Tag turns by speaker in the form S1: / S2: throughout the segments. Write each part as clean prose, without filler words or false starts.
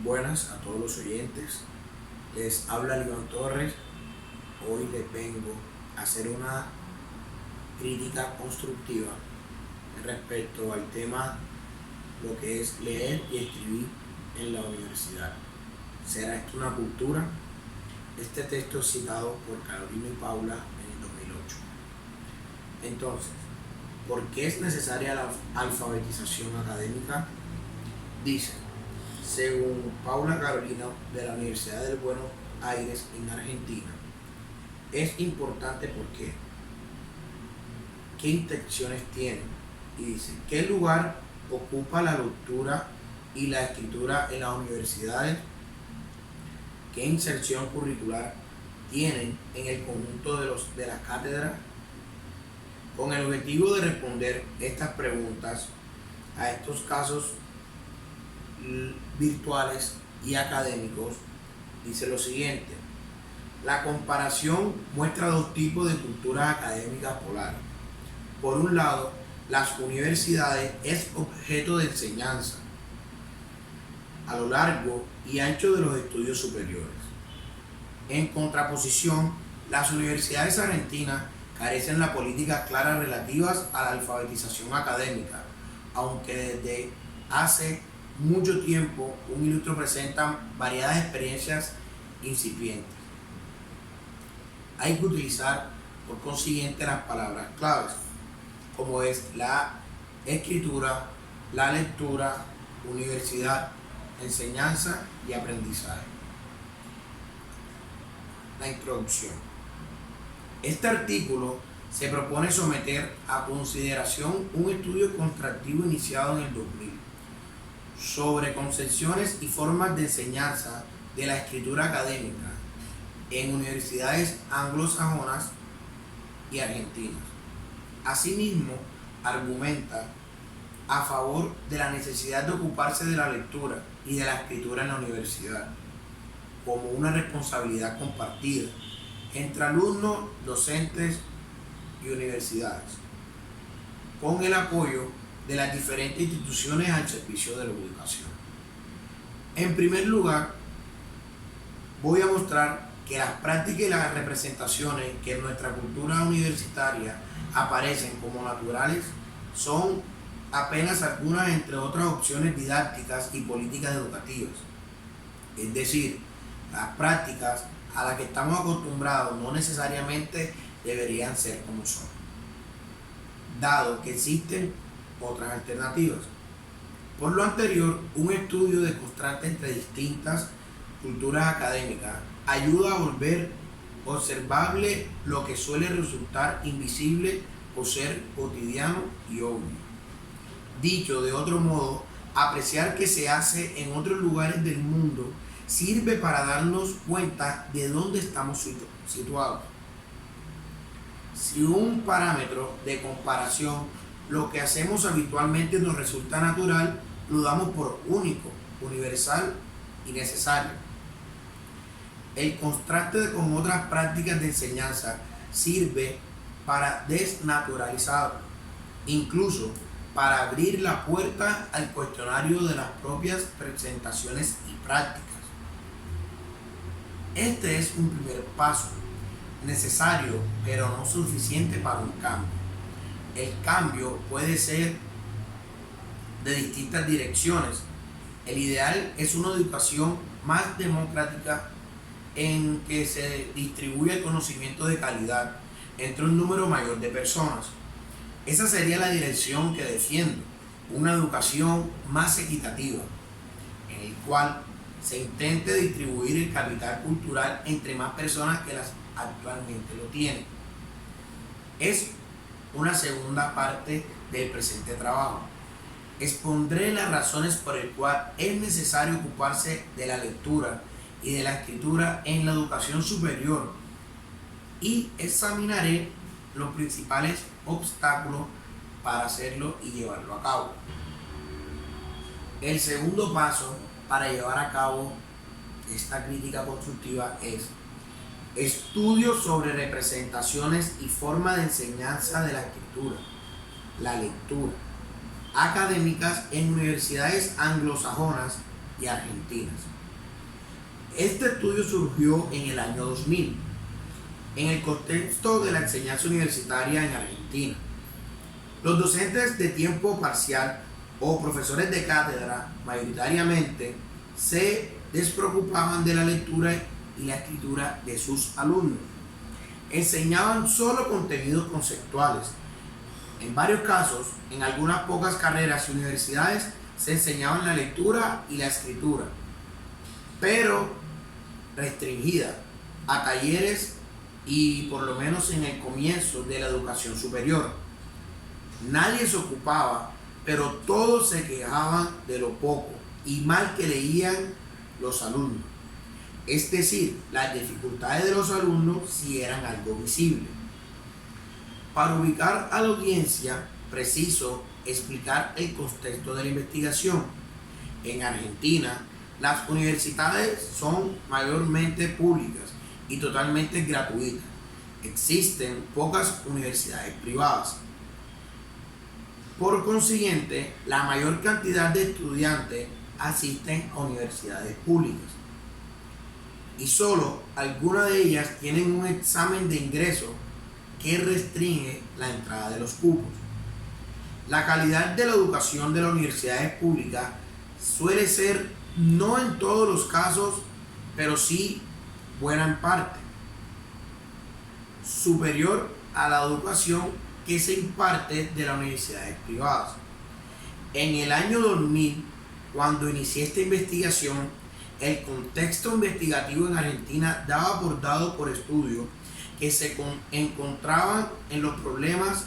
S1: Buenas a todos los oyentes. Les habla León Torres. Hoy les vengo a hacer una crítica constructiva respecto al tema lo que es leer y escribir en la universidad. ¿Será esto una cultura? Este texto es citado por Carolina y Paula en el 2008. Entonces, ¿por qué es necesaria la alfabetización académica? Dice, según Paula Carolina de la Universidad de Buenos Aires en Argentina, es importante porque ¿qué intenciones tiene? Y dice, ¿qué lugar ocupa la lectura y la escritura en las universidades? ¿Qué inserción curricular tienen en el conjunto de las cátedras? Con el objetivo de responder estas preguntas a estos casos virtuales y académicos, dice lo siguiente: la comparación muestra dos tipos de culturas académicas polares. Por un lado, las universidades es objeto de enseñanza a lo largo y ancho de los estudios superiores. En contraposición, las universidades argentinas carecen de políticas claras relativas a la alfabetización académica, aunque desde hace mucho tiempo un ilustro presenta variadas experiencias incipientes. Hay que utilizar por consiguiente las palabras claves, como es la escritura, la lectura, universidad, enseñanza y aprendizaje. La introducción. Este artículo se propone someter a consideración un estudio contractivo iniciado en el 2000 sobre concepciones y formas de enseñanza de la escritura académica en universidades anglosajonas y argentinas. Asimismo, argumenta a favor de la necesidad de ocuparse de la lectura y de la escritura en la universidad como una responsabilidad compartida entre alumnos, docentes y universidades, con el apoyo de las diferentes instituciones al servicio de la educación. En primer lugar, voy a mostrar que las prácticas y las representaciones que en nuestra cultura universitaria aparecen como naturales son apenas algunas entre otras opciones didácticas y políticas educativas. Es decir, las prácticas a las que estamos acostumbrados no necesariamente deberían ser como son, dado que existen otras alternativas. Por lo anterior, un estudio de contraste entre distintas culturas académicas ayuda a volver observable lo que suele resultar invisible por ser cotidiano y obvio. Dicho de otro modo, apreciar qué se hace en otros lugares del mundo sirve para darnos cuenta de dónde estamos situados. Si un parámetro de comparación, lo que hacemos habitualmente nos resulta natural, lo damos por único, universal y necesario. El contraste con otras prácticas de enseñanza sirve para desnaturalizarlo, incluso para abrir la puerta al cuestionario de las propias presentaciones y prácticas. Este es un primer paso, necesario, pero no suficiente para un cambio. El cambio puede ser de distintas direcciones. El ideal es una educación más democrática en que se distribuye el conocimiento de calidad entre un número mayor de personas. Esa sería la dirección que defiendo, una educación más equitativa, en el cual se intente distribuir el capital cultural entre más personas que las actualmente lo tienen. Es una segunda parte del presente trabajo. Expondré las razones por las cuales es necesario ocuparse de la lectura y de la escritura en la educación superior y examinaré los principales obstáculos para hacerlo y llevarlo a cabo. El segundo paso para llevar a cabo esta crítica constructiva es estudios sobre representaciones y forma de enseñanza de la escritura, la lectura, académicas en universidades anglosajonas y argentinas. Este estudio surgió en el año 2000, en el contexto de la enseñanza universitaria en Argentina. Los docentes de tiempo parcial o profesores de cátedra mayoritariamente se despreocupaban de la lectura y la escritura de sus alumnos. Enseñaban solo contenidos conceptuales. En varios casos, en algunas pocas carreras y universidades, se enseñaban la lectura y la escritura, pero restringida a talleres y por lo menos en el comienzo de la educación superior. Nadie se ocupaba, pero todos se quejaban de lo poco y mal que leían los alumnos. Es decir, las dificultades de los alumnos sí eran algo visible. Para ubicar a la audiencia, preciso explicar el contexto de la investigación. En Argentina, las universidades son mayormente públicas y totalmente gratuitas. Existen pocas universidades privadas. Por consiguiente, la mayor cantidad de estudiantes asisten a universidades públicas y solo algunas de ellas tienen un examen de ingreso que restringe la entrada de los cupos. La calidad de la educación de las universidades públicas suele ser, no en todos los casos, pero sí buena en parte, superior a la educación que se imparte de las universidades privadas. En el año 2000, cuando inicié esta investigación, el contexto investigativo en Argentina daba por dado por estudios que se encontraban en los problemas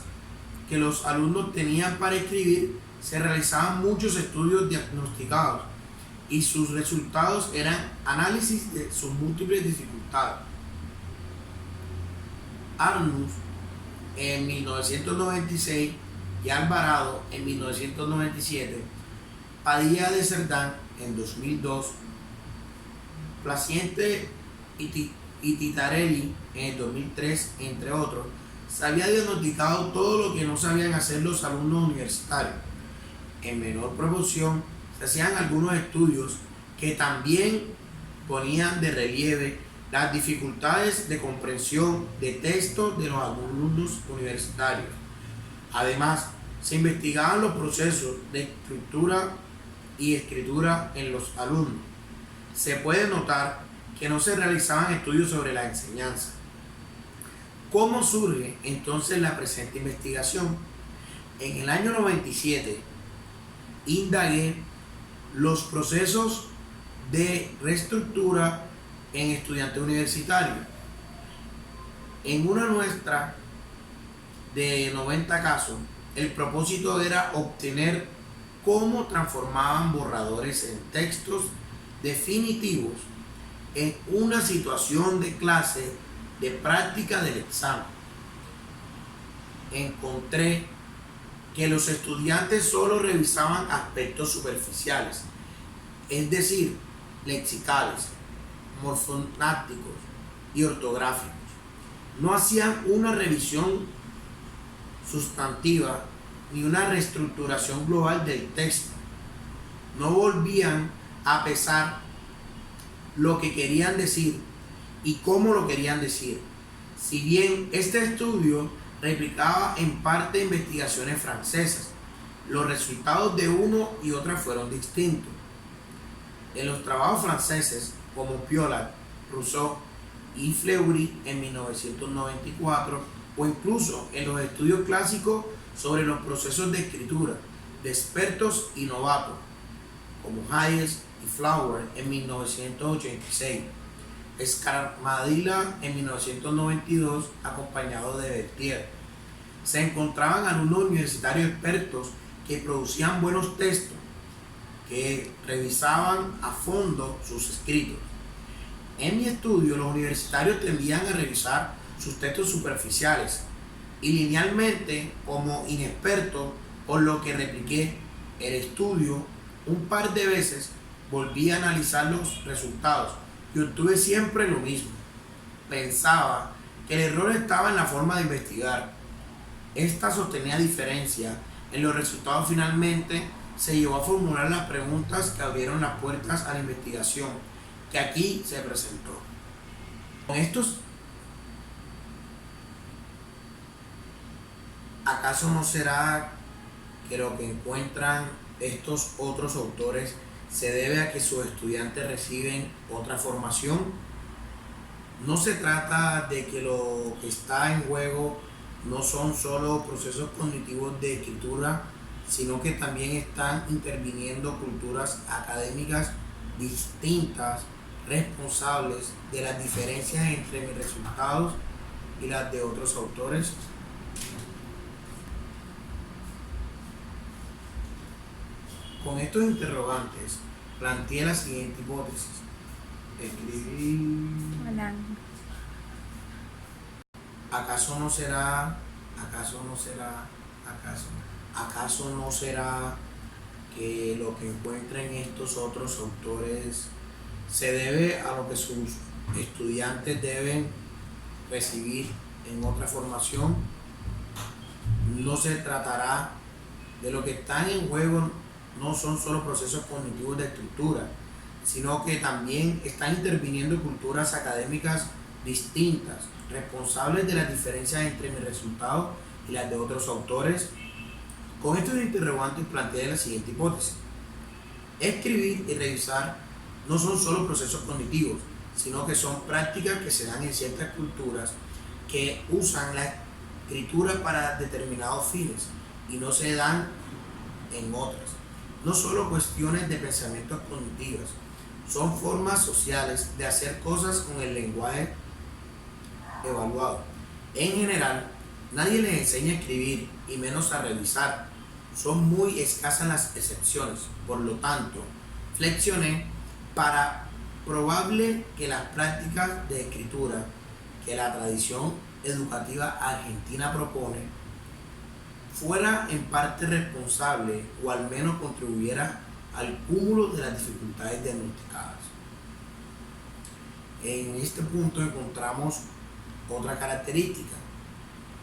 S1: que los alumnos tenían para escribir. Se realizaban muchos estudios diagnosticados y sus resultados eran análisis de sus múltiples dificultades. Arnús en 1996 y Alvarado en 1997, Padilla de Cerdán en 2002, Placiente y Titarelli en el 2003, entre otros. Se había diagnosticado todo lo que no sabían hacer los alumnos universitarios. En menor proporción, se hacían algunos estudios que también ponían de relieve las dificultades de comprensión de textos de los alumnos universitarios. Además, se investigaban los procesos de estructura y escritura en los alumnos. Se puede notar que no se realizaban estudios sobre la enseñanza. ¿Cómo surge entonces la presente investigación? En el año 97, indagué los procesos de reestructura en estudiantes universitarios. En una muestra de 90 casos, el propósito era obtener cómo transformaban borradores en textos definitivos en una situación de clase de práctica del examen. Encontré que los estudiantes solo revisaban aspectos superficiales, es decir, lexicales, morfonácticos y ortográficos. No hacían una revisión sustantiva ni una reestructuración global del texto. No volvían a pesar lo que querían decir y cómo lo querían decir. Si bien este estudio replicaba en parte investigaciones francesas, los resultados de uno y otra fueron distintos. En los trabajos franceses, como Piolat, Rousseau y Fleury en 1994, o incluso en los estudios clásicos sobre los procesos de escritura de expertos y novatos, como Hayes y Flower en 1986, Escarmadilla en 1992, acompañado de Berthier. Se encontraban alumnos universitarios expertos que producían buenos textos, que revisaban a fondo sus escritos. En mi estudio, los universitarios tendían a revisar sus textos superficiales y linealmente como inexpertos, por lo que repliqué el estudio un par de veces, volví a analizar los resultados y obtuve siempre lo mismo. Pensaba que el error estaba en la forma de investigar. Esta sostenía diferencia en los resultados finalmente se llevó a formular las preguntas que abrieron las puertas a la investigación que aquí se presentó. Con estos, ¿acaso no será que lo que encuentran estos otros autores se debe a que sus estudiantes reciben otra formación? No se trata de que lo que está en juego no son solo procesos cognitivos de escritura, sino que también están interviniendo culturas académicas distintas, responsables de las diferencias entre mis resultados y las de otros autores. Con estos interrogantes, planteé la siguiente hipótesis. Escribí.
S2: Hola.
S1: ¿Acaso no será que lo que encuentren estos otros autores se debe a lo que sus estudiantes deben recibir en otra formación? No se tratará de lo que están en juego, no son solo procesos cognitivos de estructura, sino que también están interviniendo culturas académicas distintas, responsables de las diferencias entre mis resultados y las de otros autores. Con estos interrogantes planteé la siguiente hipótesis. Escribir y revisar no son solo procesos cognitivos, sino que son prácticas que se dan en ciertas culturas que usan la escritura para determinados fines y no se dan en otras. No solo cuestiones de pensamientos cognitivos, son formas sociales de hacer cosas con el lenguaje evaluado. En general, nadie les enseña a escribir y menos a revisar. Son muy escasas las excepciones. Por lo tanto, flexioné para probable que las prácticas de escritura que la tradición educativa argentina propone fuera en parte responsable o al menos contribuyera al cúmulo de las dificultades diagnosticadas. En este punto encontramos otra característica,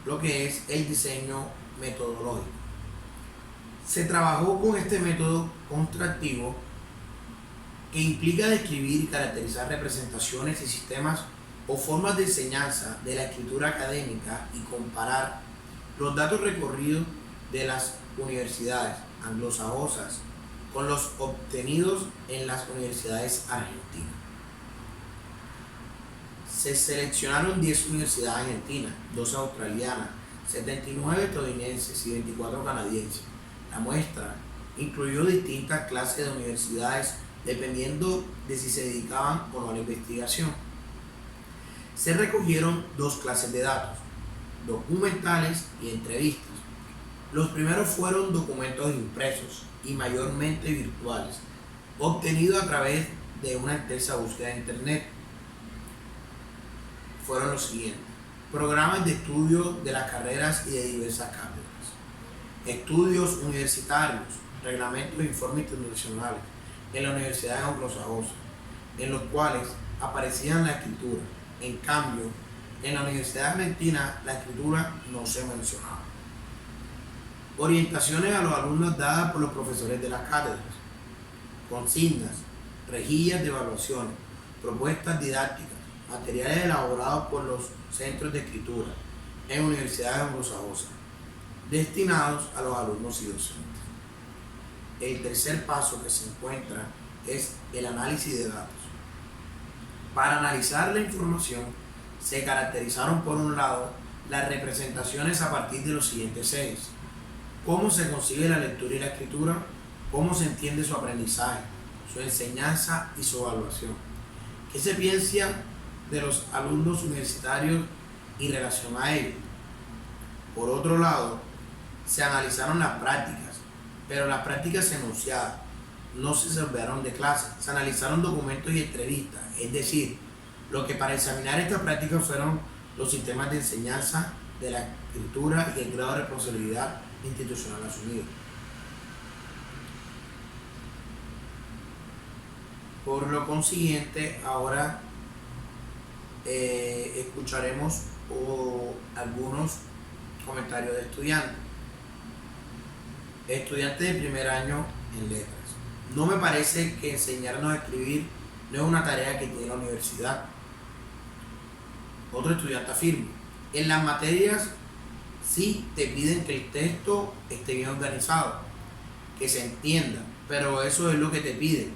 S1: lo que es el diseño metodológico. Se trabajó con este método constructivo que implica describir y caracterizar representaciones y sistemas o formas de enseñanza de la escritura académica y comparar los datos recorridos de las universidades anglosajonas con los obtenidos en las universidades argentinas. Se seleccionaron 10 universidades argentinas, 12 australianas, 79 estadounidenses y 24 canadienses. La muestra incluyó distintas clases de universidades dependiendo de si se dedicaban o no a la investigación. Se recogieron dos clases de datos, documentales y entrevistas. Los primeros fueron documentos impresos y mayormente virtuales, obtenidos a través de una extensa búsqueda de internet. Fueron los siguientes: programas de estudio de las carreras y de diversas cátedras, estudios universitarios, reglamentos e informes internacionales en las universidades anglosajonas, en los cuales aparecían la escritura. En cambio, en la Universidad Argentina la escritura no se mencionaba. Orientaciones a los alumnos dadas por los profesores de las cátedras, consignas, rejillas de evaluaciones, propuestas didácticas, materiales elaborados por los centros de escritura en universidades anglosajonas, destinados a los alumnos y docentes. El tercer paso que se encuentra es el análisis de datos. Para analizar la información, se caracterizaron por un lado las representaciones a partir de los siguientes ejes: cómo se consigue la lectura y la escritura, cómo se entiende su aprendizaje, su enseñanza y su evaluación, qué se piensa de los alumnos universitarios y relación a ellos. Por otro lado, se analizaron las prácticas, pero las prácticas enunciadas no se observaron de clase, se analizaron documentos y entrevistas, es decir, lo que para examinar estas prácticas fueron los sistemas de enseñanza de la escritura y el grado de responsabilidad institucional asumido. Por lo consiguiente, ahora escucharemos algunos comentarios de estudiantes. Estudiantes de primer año en letras. No me parece que enseñarnos a escribir no es una tarea que tiene la universidad. Otro estudiante afirma, en las materias sí te piden que el texto esté bien organizado, que se entienda, pero eso es lo que te piden,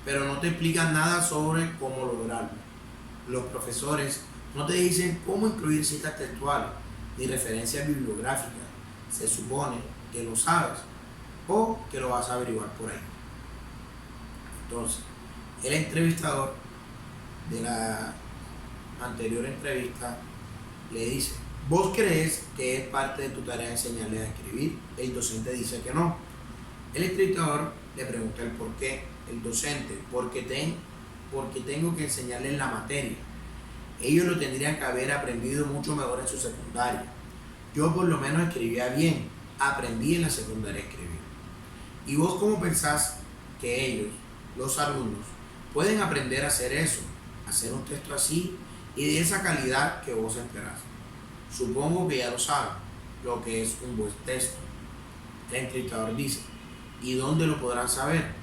S1: pero no te explican nada sobre cómo lograrlo. Los profesores no te dicen cómo incluir citas textuales ni referencias bibliográficas. Se supone que lo sabes o que lo vas a averiguar por ahí. Entonces, el entrevistador de la anterior entrevista le dice, ¿vos crees que es parte de tu tarea enseñarles a escribir? El docente dice que no. El entrevistador le pregunta el por qué. El docente, porque tengo que enseñarles la materia. Ellos lo tendrían que haber aprendido mucho mejor en su secundaria. Yo por lo menos escribía bien, aprendí en la secundaria a escribir. ¿Y vos cómo pensás que ellos, los alumnos, pueden aprender a hacer eso, hacer un texto así y de esa calidad que vos esperás? Supongo que ya lo saben, lo que es un buen texto. El entrevistador dice, ¿y dónde lo podrán saber?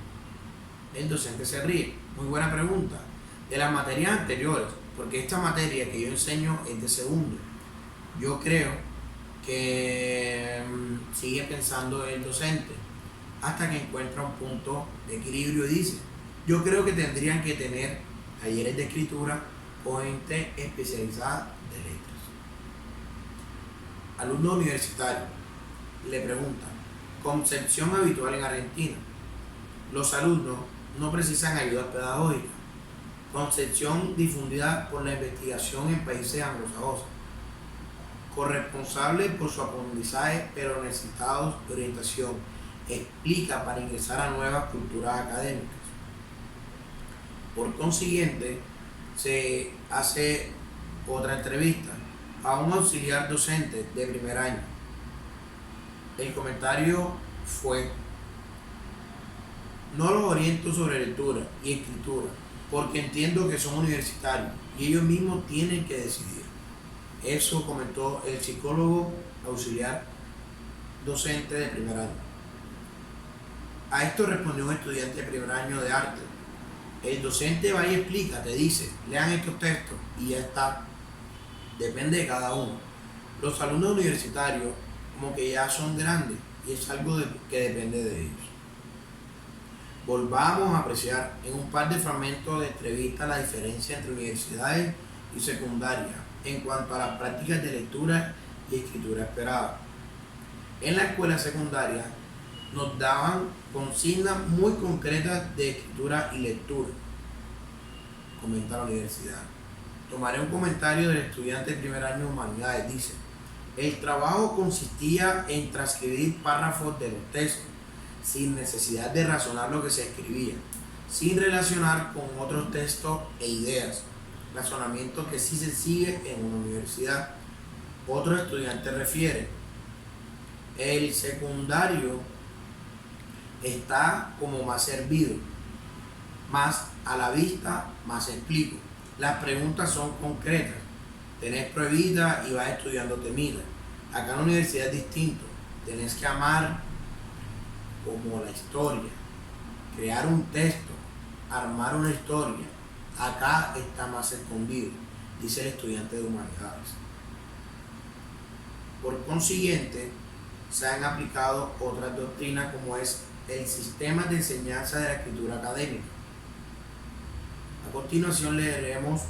S1: El docente se ríe. Muy buena pregunta. De las materias anteriores, porque esta materia que yo enseño es de segundo. Yo creo que sigue pensando el docente hasta que encuentra un punto de equilibrio y dice, yo creo que tendrían que tener talleres de escritura o gente especializada de letras. Alumno universitario le pregunta, concepción habitual en Argentina. Los alumnos no precisan ayuda pedagógica. Concepción difundida por la investigación en países anglosajones. Corresponsable por su aprendizaje, pero necesitados de orientación. Explica para ingresar a nuevas culturas académicas. Por consiguiente, se hace otra entrevista a un auxiliar docente de primer año. El comentario fue, no los oriento sobre lectura y escritura, porque entiendo que son universitarios y ellos mismos tienen que decidir. Eso comentó el psicólogo auxiliar docente de primer año. A esto respondió un estudiante de primer año de arte. El docente va y explica, te dice, lean estos textos y ya está. Depende de cada uno. Los alumnos universitarios como que ya son grandes y es algo que depende de ellos. Volvamos a apreciar en un par de fragmentos de entrevista la diferencia entre universidades y secundarias en cuanto a las prácticas de lectura y escritura esperadas. En la escuela secundaria nos daban consignas muy concretas de escritura y lectura, comenta la universidad. Tomaré un comentario del estudiante de primer año de Humanidades, dice, el trabajo consistía en transcribir párrafos de los textos, sin necesidad de razonar lo que se escribía, sin relacionar con otros textos e ideas, razonamiento que sí se sigue en una universidad. Otro estudiante refiere, el secundario está como más servido, más a la vista, más explico. Las preguntas son concretas, tenés pruebita y vas estudiando temida. Acá en la universidad es distinto, tenés que amar como la historia, crear un texto, armar una historia. Acá está más escondido, dice el estudiante de Humanidades. Por consiguiente, se han aplicado otras doctrinas como es el sistema de enseñanza de la escritura académica. A continuación leeremos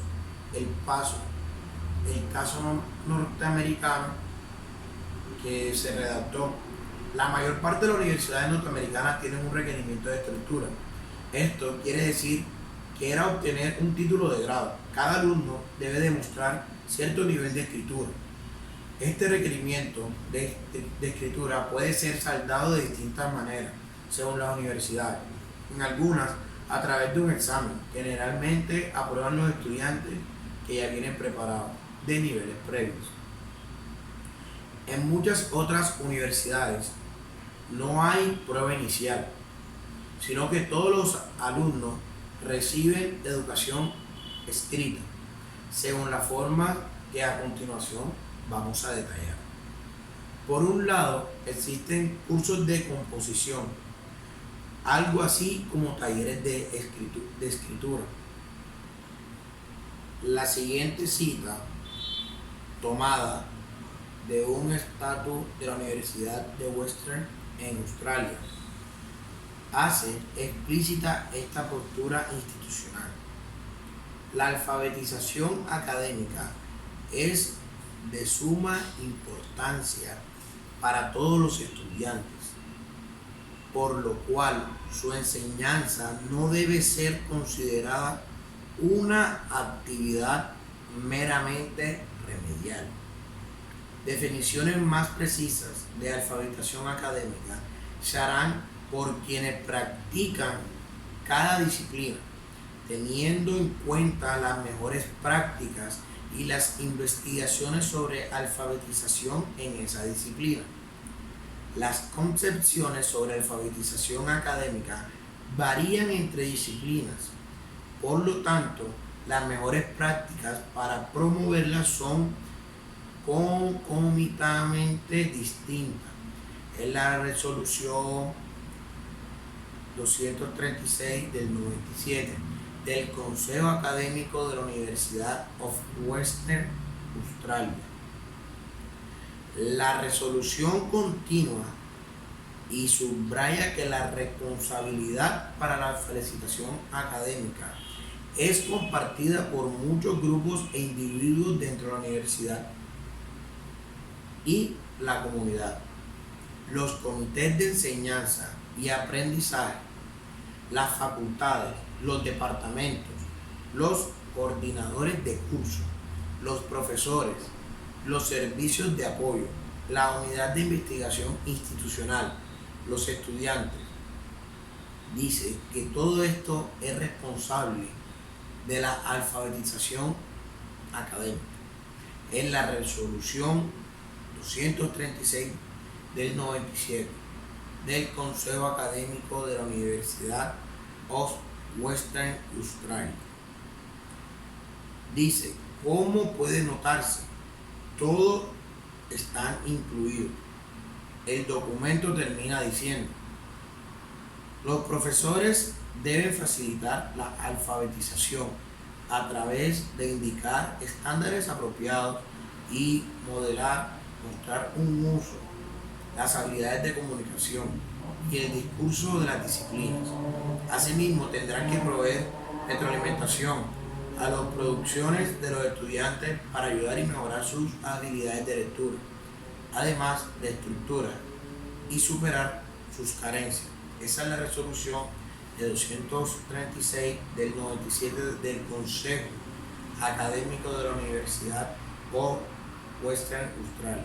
S1: el caso norteamericano que se redactó. La mayor parte de las universidades norteamericanas tienen un requerimiento de estructura. Esto quiere decir que era obtener un título de grado. Cada alumno debe demostrar cierto nivel de escritura. Este requerimiento de escritura puede ser saldado de distintas maneras, según las universidades. En algunas, a través de un examen. Generalmente aprueban los estudiantes que ya vienen preparados de niveles previos. En muchas otras universidades no hay prueba inicial, sino que todos los alumnos reciben educación escrita, según la forma que a continuación vamos a detallar. Por un lado, existen cursos de composición. algo así como talleres de escritura. La siguiente cita, tomada de un estatus de la Universidad de Western en Australia, hace explícita esta postura institucional. La alfabetización académica es de suma importancia para todos los estudiantes, por lo cual su enseñanza no debe ser considerada una actividad meramente remedial. Definiciones más precisas de alfabetización académica se harán por quienes practican cada disciplina, teniendo en cuenta las mejores prácticas y las investigaciones sobre alfabetización en esa disciplina. Las concepciones sobre alfabetización académica varían entre disciplinas, por lo tanto, las mejores prácticas para promoverlas son concomitantemente distintas. Es la resolución 236 del 97 del Consejo Académico de la Universidad of Western Australia. La resolución continúa y subraya que la responsabilidad para la felicitación académica es compartida por muchos grupos e individuos dentro de la universidad y la comunidad. Los comités de enseñanza y aprendizaje, las facultades, los departamentos, los coordinadores de curso, los profesores, los servicios de apoyo, la unidad de investigación institucional, los estudiantes. Dice que todo esto es responsable de la alfabetización académica. En la resolución 236 del 97 del Consejo Académico de la Universidad of Western Australia. Dice, ¿cómo puede notarse? Todo está incluido. El documento termina diciendo, los profesores deben facilitar la alfabetización a través de indicar estándares apropiados y mostrar un uso, las habilidades de comunicación y el discurso de las disciplinas. Asimismo, tendrán que proveer retroalimentación a las producciones de los estudiantes para ayudar y mejorar sus habilidades de lectura, además de estructura y superar sus carencias. Esa es la resolución de 236 del 97 del Consejo Académico de la Universidad of Western Australia.